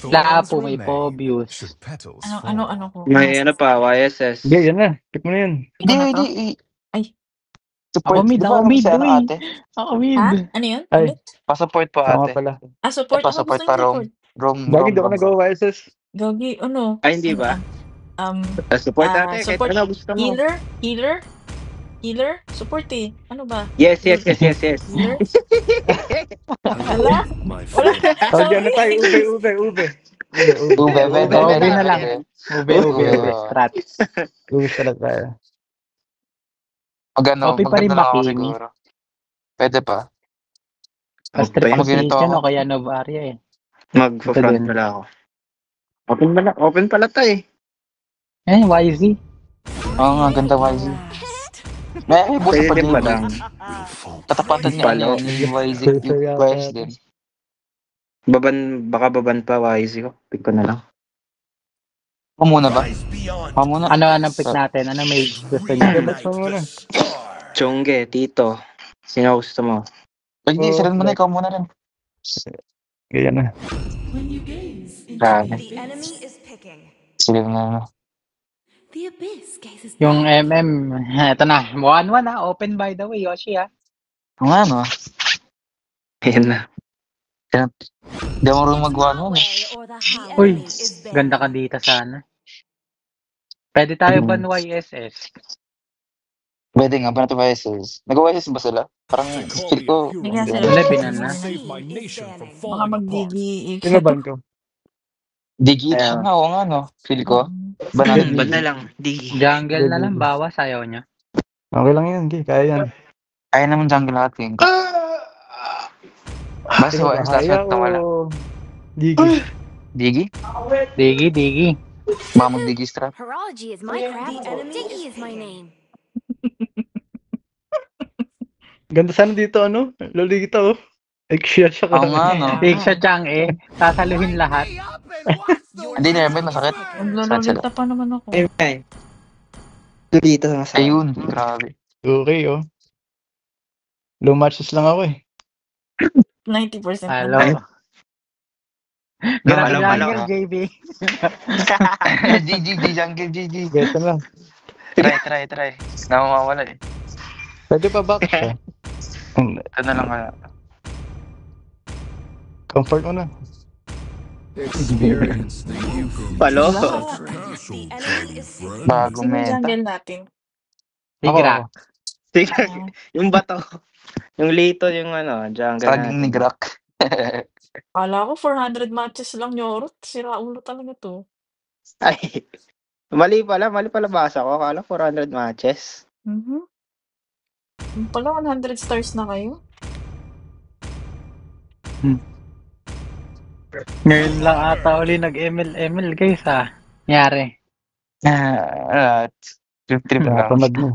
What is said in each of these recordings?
Lapo, may Pobius. Ano ko? May ano pa, YSS. Hindi, yan na. Pick mo na yan. Ikaw na to? Hindi. Ay. Support. Ako mid, Di ba ako alam mid, si ano, uy. ate? Ako mid. Ha? Ano yun? Ay. Ulit? Pa-support po, Tama ate. pala. Support. Ako Pa-support gusto pa, yung support. Rom. Bakit di ako nagawa YSS? Gagi, ano? Ay, hindi ba? Support natin. Kahit Support. ano gusto mo. Healer? Support eh. Ano ba? Yes. Healer? Wala? Wala. Tawag yan na tayo. Ube. Ube na lang. Ube. Strat. Ube talaga tayo. Maganda Copy pa rin lang ako ba, Kimi? siguro. Pwede pa. Strip Okay. position o kaya Novaria eh. Mag-front pala ako. Open pala tayo eh. YZ. Oo nga, ganda YZ. May busa pa Pwede din pa ba? lang. Katapatan niya Palo. ni YZ. Yung YZ din. Baka baban pa YZ ko. Pick ko na lang. Muna ba? Muna. Anong pick natin? Ano may gusto niya? Ba't mo muna? Chongge, Tito. Sino gusto mo? Hindi, sila muna. Ikaw muna rin. Ganyan na. Grabe. The enemy is picking. Sila na. The abyss gazes Yung eto na. 1-1 ha. Open by the way, Yoshi ha. Oo nga, no? Ayan na. Hindi ako marunong magawa nun. Uy, ganda ka dito sana. Pwede tayo ban YSS. Pwede nga, ba natin YSS? Nag-YSS ba sila? Parang feel ko. Bigyan sila. Wala, binan na. Baka mag-digi. Sinaban ko. Digi, nga, oo nga, no? Feel ko. Bananin Ban na lang. Di. Jungle na lang, bawas. Ayaw niya. Okay lang yan, kaya yan. Ayaw naman jungle natin. Basta YSS last shot na wala. Digi. Digi? Digi. Baka mag-digi strat. Horology is my craft. The enemy is my name. Ganda sana dito, ano? Lolita, oh. Siya ka. Oo nga, no? Big siya, Chang eh. Sasaluhin lahat. Hindi, never, masakit. Maglalagita pa naman ako. Ay. Dito na sa. Ayun, grabe. Okay, oh. Low matches lang ako eh. 90%. Hello. Grabe Malo. jungle, JB. GG, jungle, GG. Beto lang. Try. Namawawala eh. Pwede pa back siya. Ito na lang kaya. Comfort mo na. Palo. The enemy is picking. Bagong Sino meta. jungle natin? Tigra. Sige. Yung bato. Yung lito, yung ano, jungle Traging ni Grak. Kala ko 400 matches lang Yorot. Sira ulo talaga to. Ay. Mali pala basa ko. Akala 400 matches. Yung pala 100 stars na kayo. Ngayon lang ata uli nag-ML guys ha. Nyari. Trip lang. Nakatamad mo.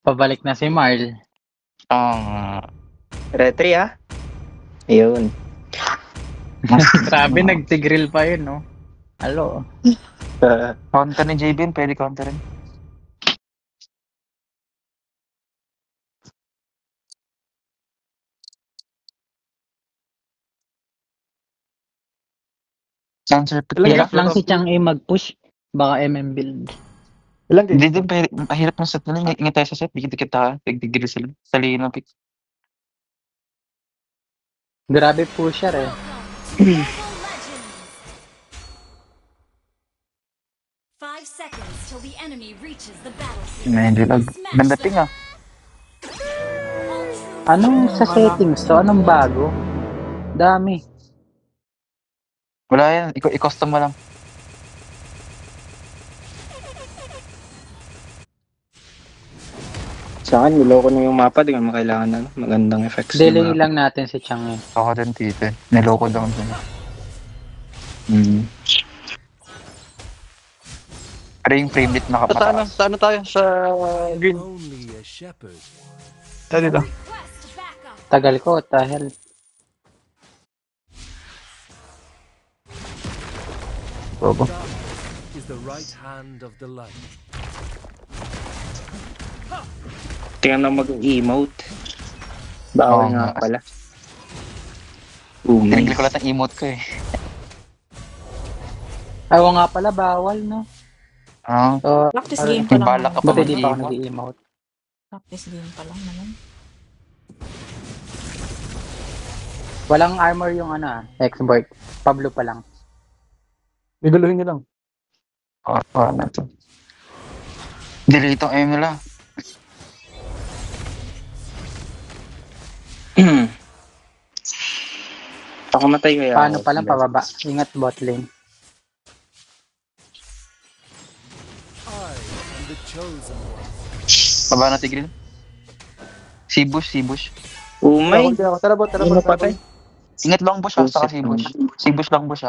Pabalik na si Marl. Retry ah. Ayun. Grabe, nagtigril pa yun, no? Hello. Counter ni JBN, pwede counter rin. Cancer Hirap lang si Chang A mag-push. Baka MM build. Ilang Hindi games? din, mahirap ng set nila. Ingat tayo sa set, dikit-dikit tayo. Tigil sila. Sali na pick. Grabe pusher eh. Five seconds till the enemy reaches the battlefield. Nahilag. Ganda ping ah. Anong sa settings to? Anong bago? Dami. Wala yan, i-custom mo lang. Sa akin, niloko na yung mapa. Di mo kailangan na magandang effects. Delay lang natin si Chang eh. Ako din tito. Niloko lang dun. Pero yung frame rate nakapataas. Saan tayo? Sa green. Tayo dito. Request backup. Tagal ko, what the hell. Bobo. Is the right hand of the light. Tingnan na mag-emote. Bawal Oo nga nga. pala. Umay. Tinigil ko lahat ng emote ko eh. Ay, oo nga pala, bawal, no? Ah, So, Practice game pa may lang balak ka naman. pa buti di pa ako mag-emote. nag-i-emote. Practice game pa lang naman. Walang armor yung export. Pablo pa lang. Gagalahin niyo lang. Ano to? Delete ang aim nila. Pakamatay kaya Paano ako. pa lang, pababa. Ingat bot lane. I am the chosen one. Baba na Tigreal. Sibush. Umay. Ako, tara bot, tara Hindi bot. napatay. Ingat long bush saka Sibush. Sibush long bush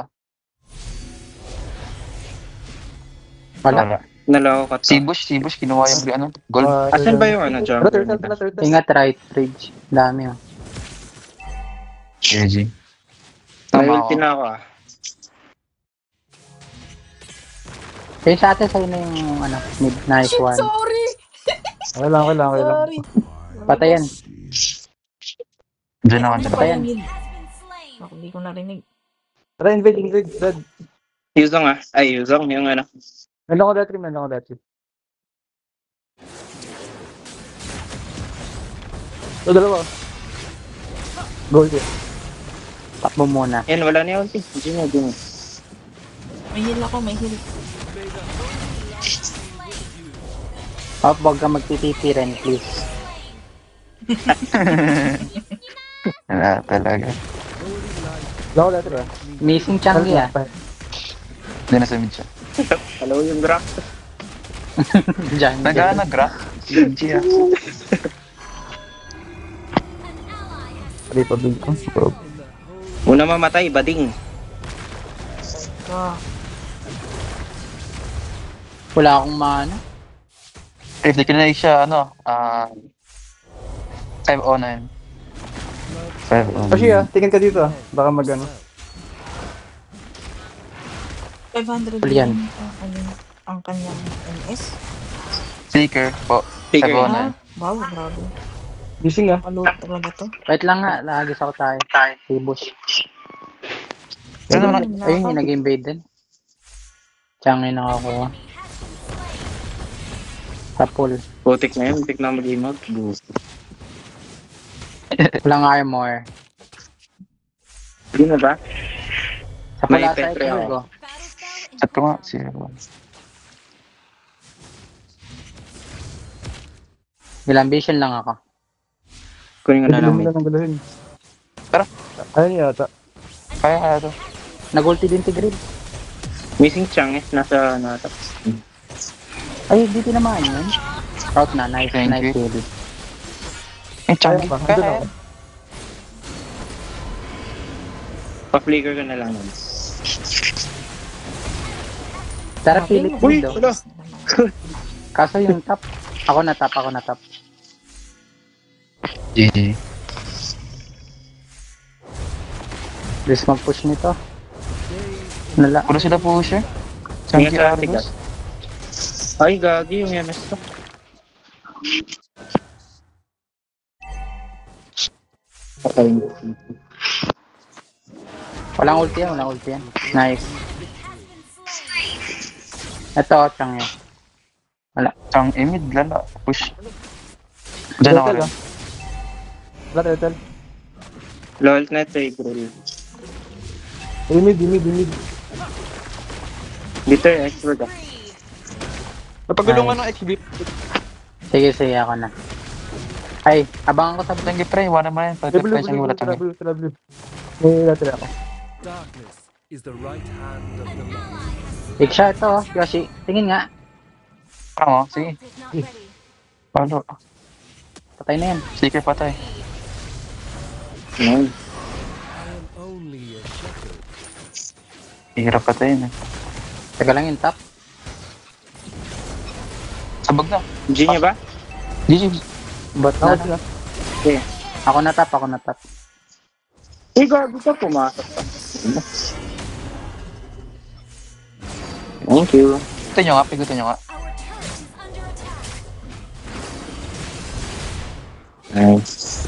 Wala. Nalako ka to. Sibush, kinuha yung gold. Asan ba yung Turtle, jungle? turtle, turtle. Ingat right bridge. Dami, oh. GG. May Tama ulti ako. na ako Kaya sa atin, sa'yo na yung mid. Nice Shit, one. sorry! Okay lang. Sorry. Patayan. Diyan ako, Ano dyan ba ako. yung Has mid? been slain. Ako, hindi ko narinig. Tara, invade, red. Yuzong Ay, Yuzong. Yung Meron ko dati. So, dalawa. Gold yun. Takbo muna. Yan, wala na yung ulti. Hindi mo. May heal ako, may heal. Oh, wag ka magtitipi rin, please. Wala talaga. Wala ko dati ba? Missing Changi, ah. Hindi na sa mid siya. Hello yung Drak. Jungle. Nag-gra. GG Pwede pa big. Una mamatay, bading. Ah, Wala akong mana. If di kinay siya, 509. 509. Kasi tingin ka dito Baka mag-ano. 500 Yan. din ang kanyang MS. Seeker po. Seeker. 509. Wow, grabe. Gising Ano talaga to? Wait lang nga, nagis ako tayo. Tibus. Ano naman? Ayun, yung nag-invade din. Changi nakakuha. Sa pool. Putik na yun. Putik na mag-emote. Walang armor. Hindi na ba? Sa May pula sa petre ako. ko. Battle spell in Chat ko nga. Zero. Ilang vision lang ako. Kunin ko na lang. Galahin. Tara. Ayun yata. Kaya to. Nag-ulti din si Grid. Missing Chang nasa nata. Ay, di tinamaan yun. Out na, nice, Thank nice you. kill. Changi. Kaya ba? Andun Kaya. ako. Pa-flicker ka na lang. Tara, pilit Uy, din daw. wala. Kaso yung top. Ako na top. GG. Please mag-push nito. Nala. Puro sila pusher. Ingat Changi sa Argus. Ay, gagi yung MS to. Okay. Walang ulti yan. Nice. Ito, Chang yan. Chang mid lala. Push. Diyan ako Turtle rin. Wala turtle. LOL na ito, Grill. Imid. Bitter expert Napagulungan ng XB. Sige, ako na. Ay, abangan ko sa Changi pre. Wala naman yan. Pwede pre. Changi wala Changi. Blue. May dati ako. Darkness is the right hand of the light. Iksha ito, Yoshi. Tingin nga. Oo, sige. ult is not ready. Palo. Patay na yan. Seeker patay. Nice. I am only a shepherd. Hirap patayin eh. Taga lang yung top. Sabag na. G niya ba? GG. Bot Ako na. sila. Ako na top. Eh, gago ka, pumasok pa. Thank you. Pigutin nyo nga. Our turret is under attack. Nice.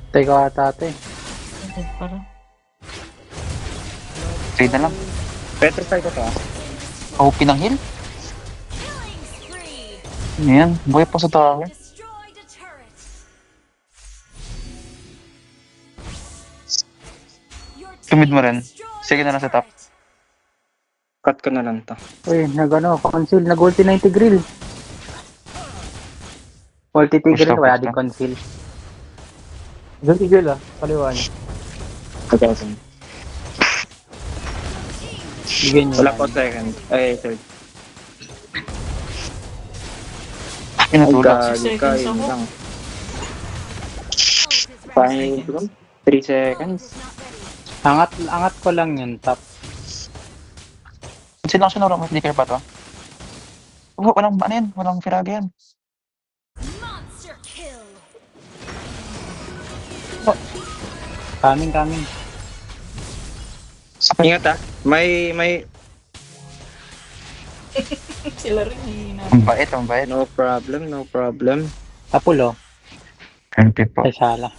Teka ata ito eh. Ay, parang. Trade na lang. Petrify ko to ah. OP ng heal. Killing spree. Ayan, buhay pa sa tower. Destroyed a turret. Your Tumid mo team rin. destroyed Sige na a lang sa top. turret. Cut ko na lang to. Uy, conceal. Nag-ulti na yung Tigreal. Ulti Tigreal, Push wala to. din conceal. Diyan tigil ah. Kaliwa niya. Kagasan. Bigyan nyo. Wala yan. po second. Ay, third. Ay, Pinatulak. gagi ka, Seconds yun ako. lang. Ult is ready. Fine, 3 seconds. Ult is not ready. Angat ko lang yun, top. Kasi lang siya normal flicker pa to. Oh, walang ano yan, walang firaga yan. Monster kill. Coming. Ingat ah. May Sila rin hihina. Ang bait, ang bait. no problem. Tapulo. MP po. Ay, sala.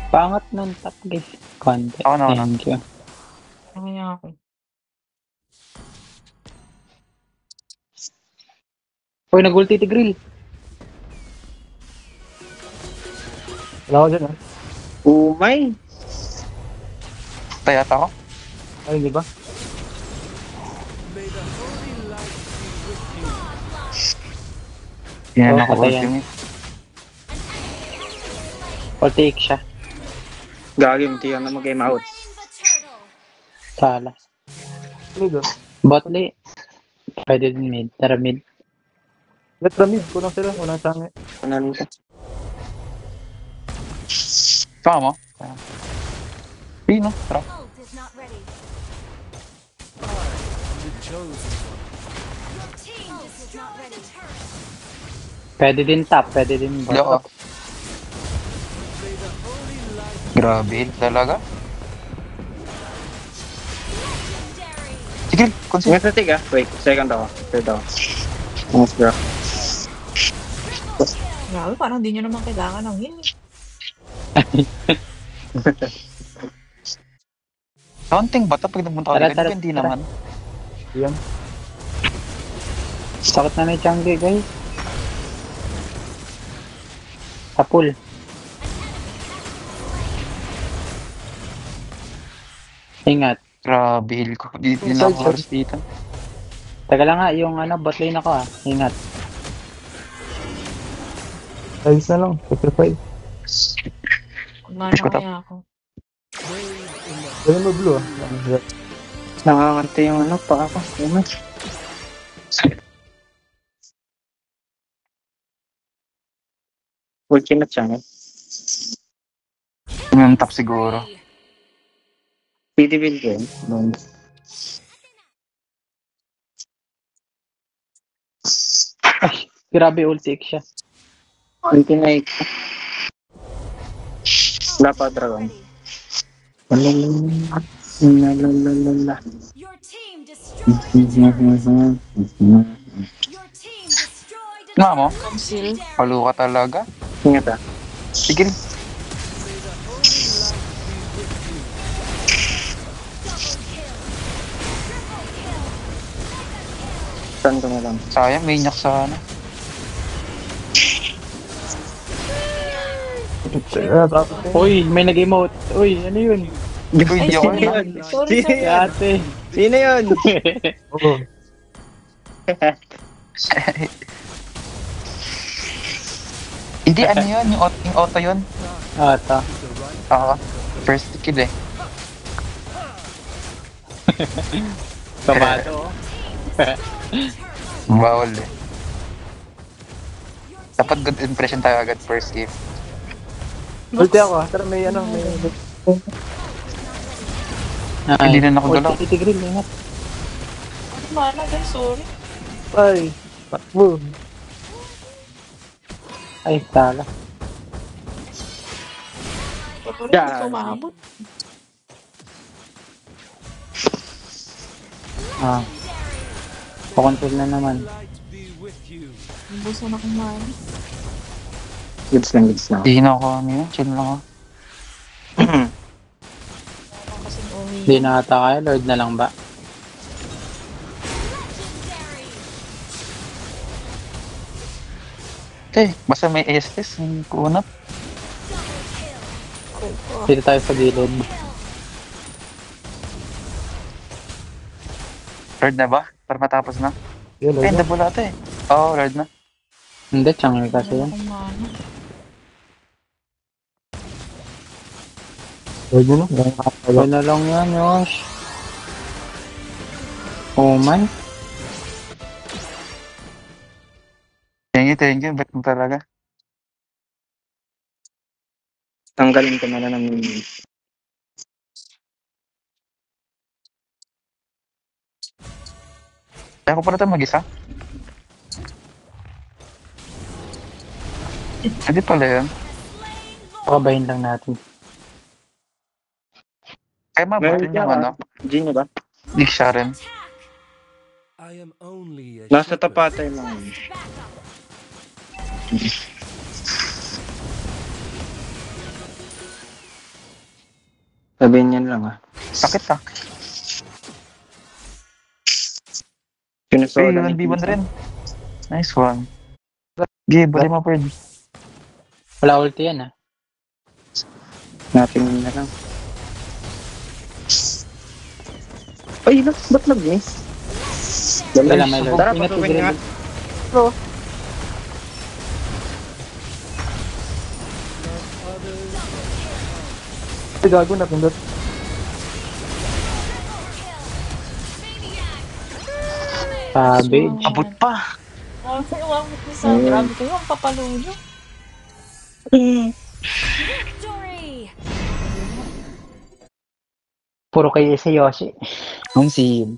Pangat nun, top guys. Konti. Oo, no. Thank you. Kaya ako. Uy, nag-ulti Tigreal. Wala ko dyan ah. Umay. Tayata ako. Ay, di ba? May the holy light be with you. Yan Oo, ako patay yan. ultimate. Ulti siya. Gagi, hindi yan na mag-game out. Slain the turtle. Sala. Mid ah. Botley. Pwede din mid. Tara mid. Let the mid. Kulang sila. Walang sangi. Ano ka? Saka mo? Pino, tara. Ult is not ready. The chosen one. Your team is not ready. Pwede din top. Pwede din Hindi ako. bot. May the holy light Grabe, heal talaga. Legendary. Sige, consider. Ingat sa tig ah. Wait, second ako. Third ako. Almost bro. Grabe, parang di nyo naman kailangan ng heal. Counting ba ito pag nagpunta Tara, ka tara, dito? Hindi tara. naman. Yan. Sakot na may Changi, guys. Tapul. Ingat. Grabe, heal ko. Di na ako halos dito. Taga lang nga, yung bot lane ako Ingat. Ayos na lang. Sacrifice. Gumana Push ko top. kaya ako. Dali mo blue ah. Nakakante yung pa ako. Umay. Ultimate siya. Yung top siguro. PD build ko yun. Grabe, ulti siya. Ultimate. Wala pa dragon. Lalalala. Your team destroyed a turret. Your team destroyed a Nga mo? Conceal. Palo ka talaga. Ingat ah. Sige. Saan ko na lang. Sayang, maniac sana. Tapos na yun. Uy, may nag-emote. Uy, ano yun? Uy, Ay, hindi ako. sorry. Sorry, Sino Si sorry. yun? ate. Sino yun? Oo. Hindi, ano yun? Yung auto yun? Ata. Oo. First kill eh. Kamado. Bawal eh. Dapat good impression tayo agad first game. Ulti ako ah. Tara may may... Hindi na nakagalaw. Ulti Tigreal, ingat. Mana guys, sorry. Ay. Takbo. Ay, tala. Sorry, Yeah. hindi ko maabot. Pakontrol na naman. light be with you. Ubusan akong mana. Goods lang, goods lang. Hindi na ako ano yun. Chill lang ako. Wala kasing uwi. Hindi na ata kaya, Lord na lang ba? Legendary. Basta may Estes. Yung kunap. Dito tayo sa gilid. Lord na ba? Para matapos na. Yun, Ay, Lord. double ata eh. Oo, Lord na. Hindi, Chang'e kasi Wala yan. akong mana. Lord yun, no? Wala lang yan, Yosh. Oh my. Thank you. Bet mo talaga. Tanggalin ko na ng minion. Kaya ko pala ito mag-isa. Hindi pala yun. Pakabahin lang natin. Kaya Meron mabutin siya, yung ano. Gino ba? Dick Sharon. I am only a Nasa shepherd. tapatay lang. Sabihin niyan lang Sakit ah. Hey, Sinusola ni 1v1 rin. Nice one. Sige, bali mo, Perd. Wala ulti yan, ah. Natin na lang. Ay, ba't nag-miss? Wala, may Lord. Tara, Ingat sa pasukin nga. gilid. Ay, gago na, pindot. Savage. Abot pa. Umamot ko sa grabe kayo. Ang papaluyo. Victory. Puro kayo si Yoshi. Ang sim.